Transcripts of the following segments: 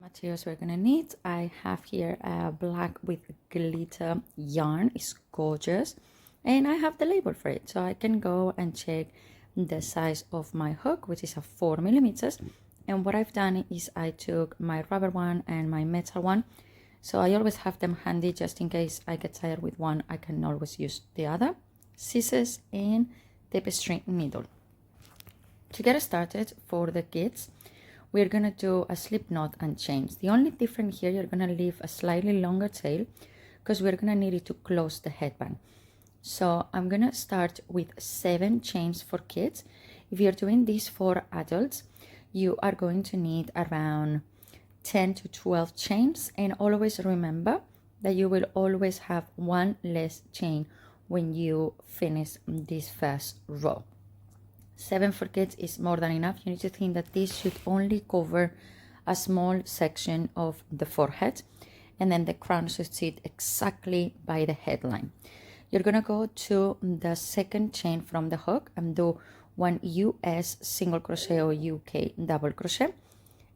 Materials we're gonna need. I have here a black with glitter yarn. It's gorgeous, and I have the label for it, so I can go and check the size of my hook, which is a 4 millimeters. And what I've done is I took my rubber one and my metal one, so I always have them handy just in case I get tired with one. I can always use the other. Scissors and tapestry needle. To get started for the kids, we're gonna do a slip knot and chains. The only difference here, you're gonna leave a slightly longer tail because we're gonna need it to close the headband. So I'm gonna start with 7 chains for kids. If you're doing this for adults, you are going to need around 10 to 12 chains, and always remember that you will always have one less chain when you finish this first row. 7 for kids is more than enough. You need to think that this should only cover a small section of the forehead, and then the crown should sit exactly by the headline. You're gonna go to the second chain from the hook and do 1 US single crochet or UK double crochet,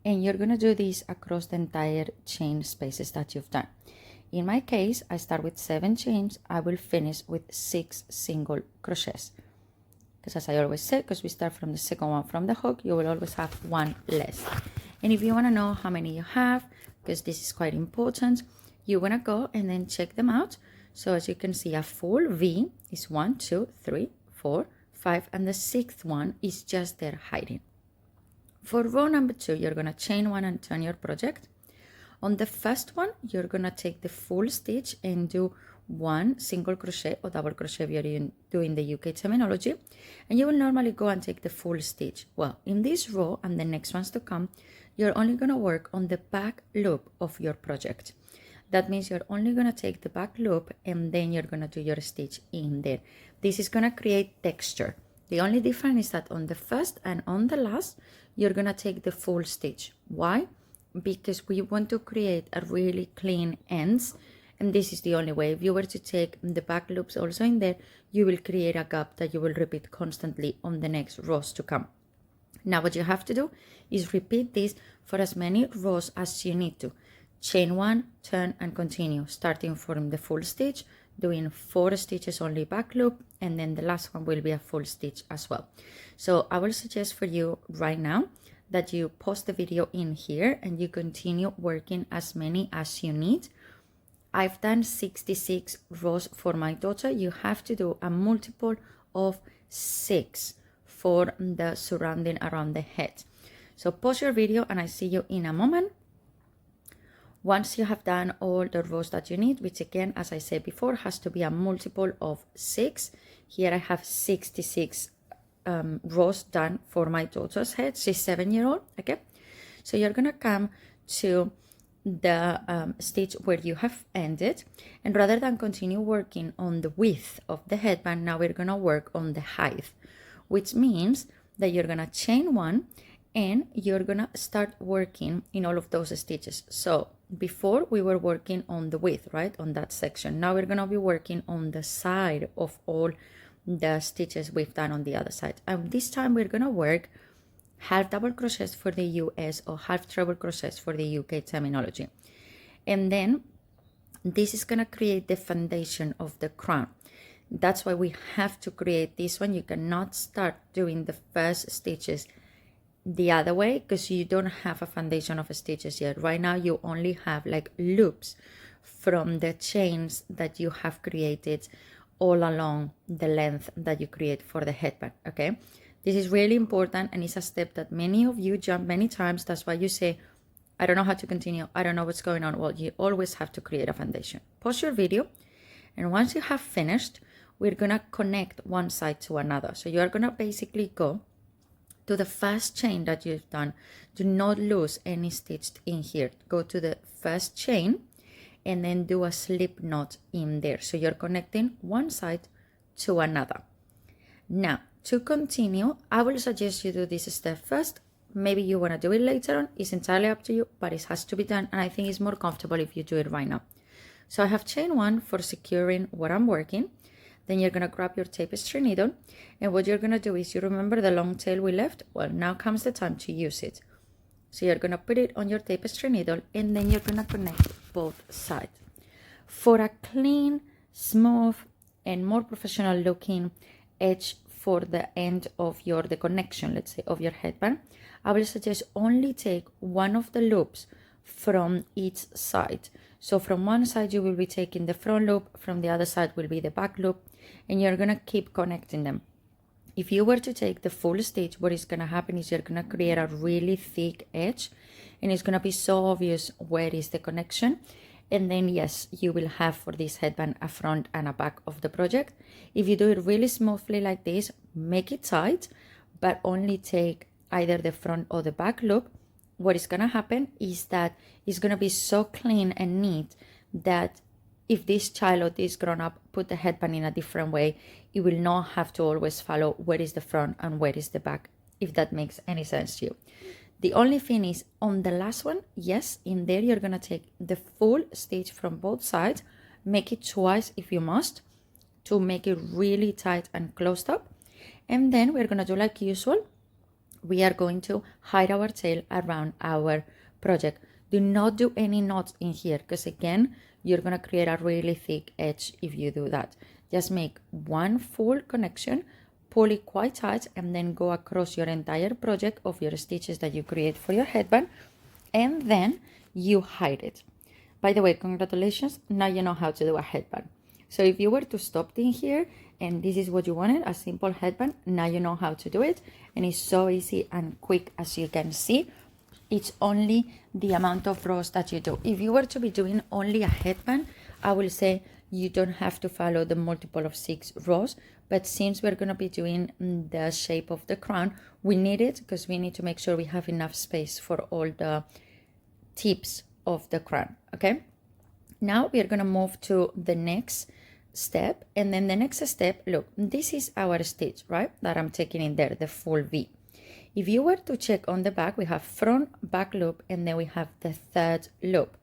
and you're gonna do this across the entire chain spaces that you've done. In my case, I start with 7 chains. I will finish with 6 single crochets. Because as I always say, because we start from the second one from the hook, you will always have one less. And if you want to know how many you have, because this is quite important, you want to go and then check them out. So as you can see, a full V is 1, 2, 3, 4, 5, and the 6th one is just there hiding. For row number 2, you're going to chain 1 and turn your project. On the first one, you're going to take the full stitch and do 1 single crochet or double crochet if you're doing the UK terminology, and you will normally go and take the full stitch. Well, in this row and the next ones to come, you're only going to work on the back loop of your project. That means you're only going to take the back loop and then you're going to do your stitch in there. This is going to create texture. The only difference is that on the first and on the last, you're going to take the full stitch. Why? Because we want to create a really clean ends, and this is the only way. If you were to take the back loops also in there, you will create a gap that you will repeat constantly on the next rows to come. Now what you have to do is repeat this for as many rows as you need to. Chain 1, turn and continue, starting from the full stitch, doing 4 stitches only back loop, and then the last one will be a full stitch as well. So I will suggest for you right now that you pause the video in here and you continue working as many as you need. I've done 66 rows for my daughter. You have to do a multiple of 6 for the surrounding around the head. So pause your video and I see you in a moment. Once you have done all the rows that you need, which again, as I said before, has to be a multiple of 6. Here I have 66 rows done for my daughter's head. She's 7-year-old. Okay, so you're gonna come to the stitch where you have ended, and rather than continue working on the width of the headband, now we're gonna work on the height, which means that you're gonna chain 1 and you're gonna start working in all of those stitches. So before we were working on the width, right, on that section. Now we're gonna be working on the side of all the stitches we've done on the other side, and this time we're gonna work half double crochets for the US or half treble crochets for the UK terminology. And then this is gonna create the foundation of the crown. That's why we have to create this one. You cannot start doing the first stitches the other way because you don't have a foundation of stitches yet. Right now you only have like loops from the chains that you have created all along the length that you create for the headband. Okay, this is really important, and it's a step that many of you jump many times. That's why you say, I don't know how to continue, I don't know what's going on. Well, you always have to create a foundation. Pause your video, and once you have finished, we're gonna connect one side to another. So you are gonna basically go to the first chain that you've done. Do not lose any stitch in here. Go to the first chain and then do a slip knot in there. So you're connecting one side to another. Now, to continue, I will suggest you do this step first. Maybe you want to do it later on. It's entirely up to you, but it has to be done, and I think it's more comfortable if you do it right now. So I have chain 1 for securing where I'm working. Then you're going to grab your tapestry needle, and what you're going to do is, you remember the long tail we left? Well, now comes the time to use it. So you're gonna put it on your tapestry needle and then you're gonna connect both sides. For a clean, smooth, and more professional looking edge for the end of the connection, let's say, of your headband, I will suggest only take one of the loops from each side. So from one side you will be taking the front loop, from the other side will be the back loop, and you're gonna keep connecting them. If you were to take the full stitch, what is gonna happen is you're gonna create a really thick edge, and it's gonna be so obvious where is the connection. And then yes, you will have for this headband a front and a back of the project. If you do it really smoothly like this, make it tight, but only take either the front or the back loop. What is gonna happen is that it's gonna be so clean and neat that if this child or this grown-up put the headband in a different way, it will not have to always follow where is the front and where is the back, if that makes any sense to you. The only thing is on the last one, yes, in there you're gonna take the full stitch from both sides, make it twice if you must, to make it really tight and closed up. And then we're gonna do like usual. We are going to hide our tail around our project. Do not do any knots in here, because again, you're gonna create a really thick edge if you do that. Just make one full connection, pull it quite tight, and then go across your entire project of your stitches that you create for your headband, and then you hide it. By the way, congratulations, now you know how to do a headband. So if you were to stop in here and this is what you wanted, a simple headband, now you know how to do it, and it's so easy and quick. As you can see, it's only the amount of rows that you do. If you were to be doing only a headband, I will say you don't have to follow the multiple of 6 rows, but since we're going to be doing the shape of the crown, we need it because we need to make sure we have enough space for all the tips of the crown. Okay, now we're going to move to the next step, and then the next step, look, this is our stitch, right, that I'm taking in there, the full V. If you were to check on the back, we have front, back loop, and then we have the third loop.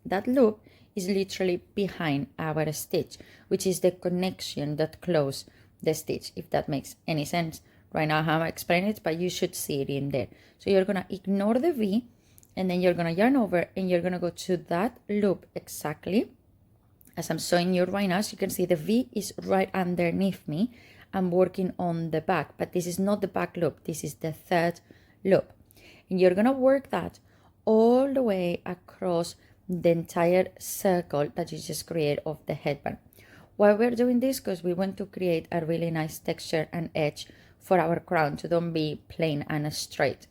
That loop is literally behind our stitch, which is the connection that closes the stitch, if that makes any sense. Right now how I explain it, but you should see it in there. So you're gonna ignore the V, and then you're gonna yarn over, and you're gonna go to that loop exactly as I'm showing you right now. So you can see the V is right underneath me. I'm working on the back, but this is not the back loop, this is the third loop, and you're gonna work that all the way across the entire circle that you just create of the headband. Why we're doing this? Because we want to create a really nice texture and edge for our crown to don't be plain and straight.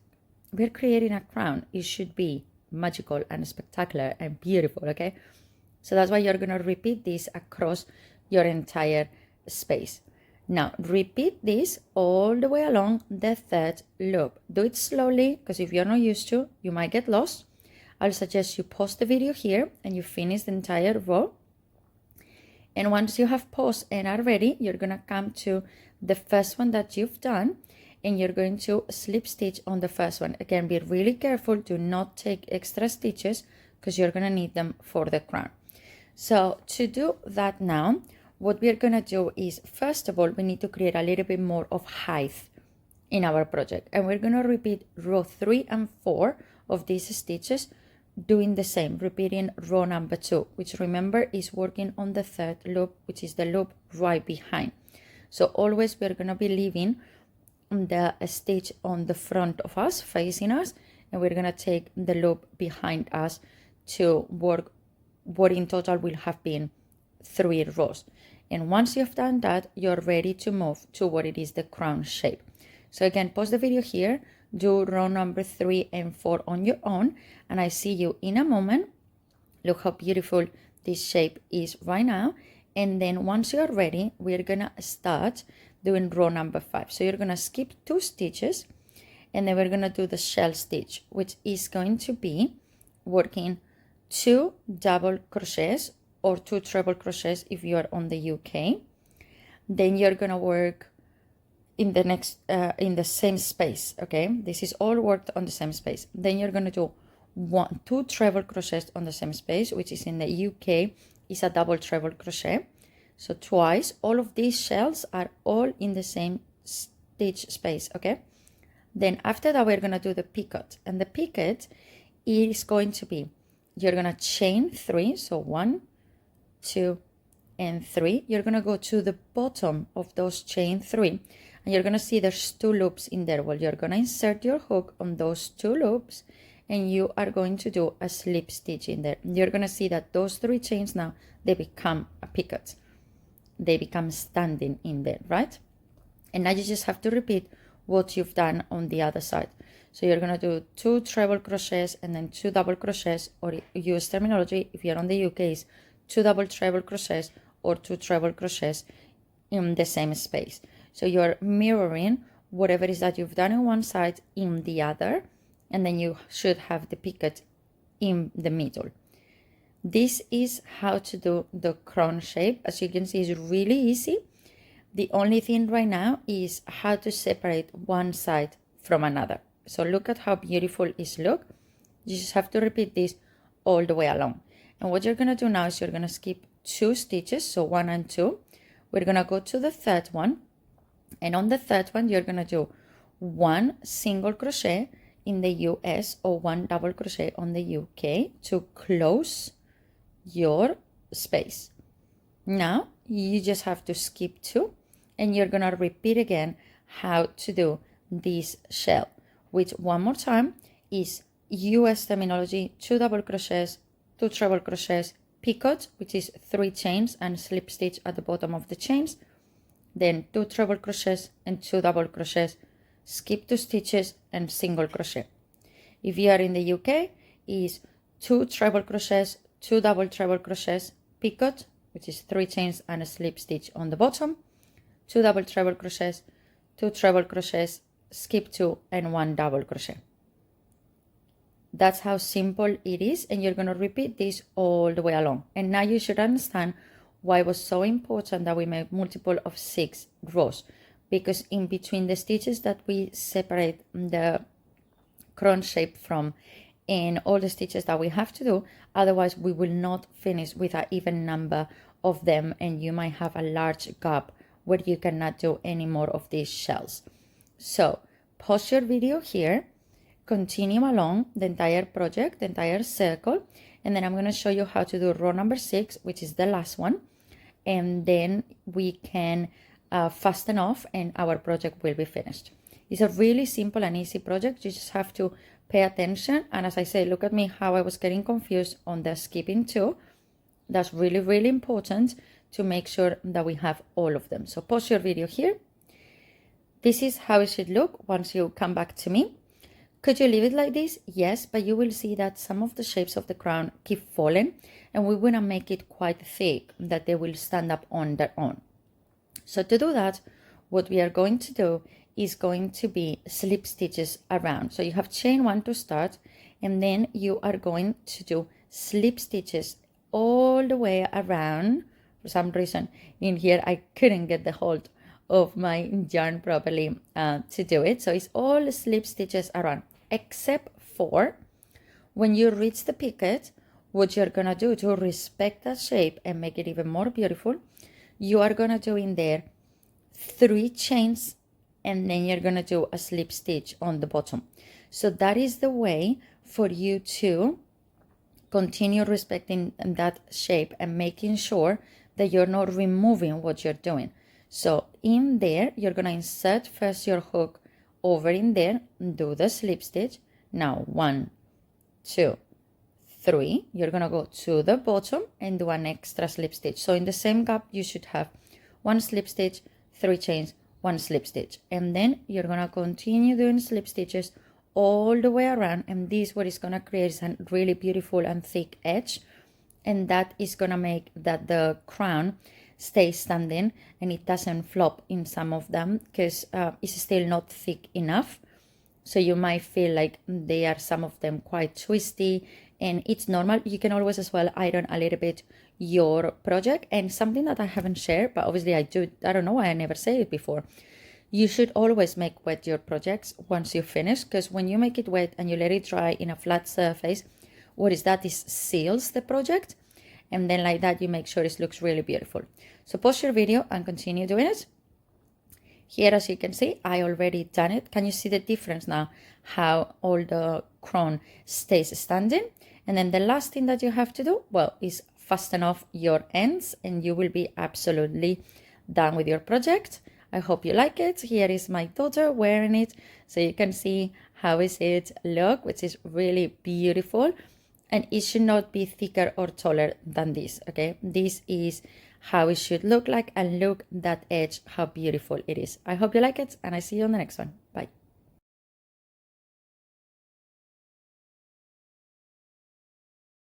We're creating a crown, it should be magical and spectacular and beautiful. Okay, so that's why you're gonna repeat this across your entire space. Now repeat this all the way along the third loop. Do it slowly, because if you're not used to, you might get lost. I'll suggest you pause the video here and you finish the entire row. And once you have paused and are ready, you're gonna come to the first one that you've done, and you're going to slip stitch on the first one. Again, be really careful, do not take extra stitches because you're gonna need them for the crown. So to do that now, what we're gonna do is, first of all, we need to create a little bit more of height in our project, and we're gonna repeat row 3 and 4 of these stitches, doing the same, repeating row number 2, which remember is working on the third loop, which is the loop right behind. So always we're gonna be leaving the stitch on the front of us, facing us, and we're gonna take the loop behind us to work what in total will have been 3 rows. And once you've done that, you're ready to move to what it is, the crown shape. So again, pause the video here, do row number 3 and 4 on your own, and I see you in a moment. Look how beautiful this shape is right now. And then once you're ready, we're gonna start doing row number 5. So you're gonna skip 2 stitches, and then we're gonna do the shell stitch, which is going to be working 2 double crochets or 2 treble crochets if you are on the UK. Then you're gonna work in the next in the same space. Okay, this is all worked on the same space. Then you're gonna do 2 treble crochets on the same space, which is in the UK is a double treble crochet. So twice. All of these shells are all in the same stitch space. Okay, Then after that, we're going to do the picot. And the picot is going to be, you're going to chain 3. So 1, 2, and 3. You're going to go to the bottom of those chain 3. And you're going to see there's 2 loops in there. Well, you're going to insert your hook on those 2 loops. And you are going to do a slip stitch in there. You're going to see that those 3 chains now, they become a picot. They become standing in there, right? And now you just have to repeat what you've done on the other side. So you're going to do 2 treble crochets and then 2 double crochets, or US terminology, if you're on the UK, is 2 double treble crochets or 2 treble crochets in the same space. So you're mirroring whatever it is that you've done on one side in the other, and then you should have the picot in the middle. This is how to do the crown shape. As you can see, it's really easy. The only thing right now is how to separate one side from another. So look at how beautiful it looks. You just have to repeat this all the way along. And what you're going to do now is you're going to skip 2 stitches, so 1 and 2. We're going to go to the third one. And on the third one, you're going to do 1 single crochet in the US or 1 double crochet on the UK to close your space. Now, you just have to skip 2. And you're going to repeat again how to do this shell, which one more time is US terminology, 2 double crochets, 2 treble crochets, picot, which is 3 chains and slip stitch at the bottom of the chains, then 2 treble crochets and 2 double crochets, skip 2 stitches and single crochet. If you are in the UK, is 2 treble crochets, 2 double treble crochets, picot, which is 3 chains and a slip stitch on the bottom, 2 double treble crochets, 2 treble crochets, skip 2 and 1 double crochet. That's how simple it is, and you're going to repeat this all the way along. And now you should understand why it was so important that we make multiple of 6 rows, because in between the stitches that we separate the crown shape from and all the stitches that we have to do, otherwise we will not finish with an even number of them, and you might have a large gap where you cannot do any more of these shells. So pause your video here, continue along the entire project, the entire circle, and then I'm going to show you how to do row number 6, which is the last one, and then we can fasten off and our project will be finished. It's a really simple and easy project. You just have to pay attention, and as I say, look at me how I was getting confused on the skipping 2. That's really, really important to make sure that we have all of them. So pause your video here. This is how it should look once you come back to me. Could you leave it like this? Yes, but you will see that some of the shapes of the crown keep falling, and we want to make it quite thick that they will stand up on their own. So to do that, what we are going to do is going to be slip stitches around. So you have chain 1 to start, and then you are going to do slip stitches all the way around. For some reason in here I couldn't get the hold of my yarn properly to do it, so it's all slip stitches around, except for when you reach the picot. What you're gonna do to respect that shape and make it even more beautiful, you are gonna do in there 3 chains, and then you're gonna do a slip stitch on the bottom. So that is the way for you to continue respecting that shape and making sure that you're not removing what you're doing. So in there, you're going to insert first your hook over in there, do the slip stitch. Now 1, 2, 3. You're going to go to the bottom and do an extra slip stitch. So in the same gap, you should have 1 slip stitch, 3 chains, 1 slip stitch. And then you're going to continue doing slip stitches all the way around. And this what is going to create is a really beautiful and thick edge. And that is going to make that the crown stay standing and it doesn't flop in some of them, because it's still not thick enough. So you might feel like they are, some of them, quite twisty, and it's normal. You can always as well iron a little bit your project. And something that I haven't shared, but obviously I don't know why I never say it before. You should always make wet your projects once you finish, because when you make it wet and you let it dry in a flat surface, what is that? Is seals the project, and then like that you make sure it looks really beautiful. So pause your video and continue doing it. Here, as you can see, I already done it. Can you see the difference now? How all the crown stays standing. And then the last thing that you have to do, well, is fasten off your ends and you will be absolutely done with your project. I hope you like it. Here is my daughter wearing it, so you can see how is it look, which is really beautiful. And it should not be thicker or taller than this, okay? This is how it should look like, and look that edge, how beautiful it is. I hope you like it, and I see you on the next one. Bye.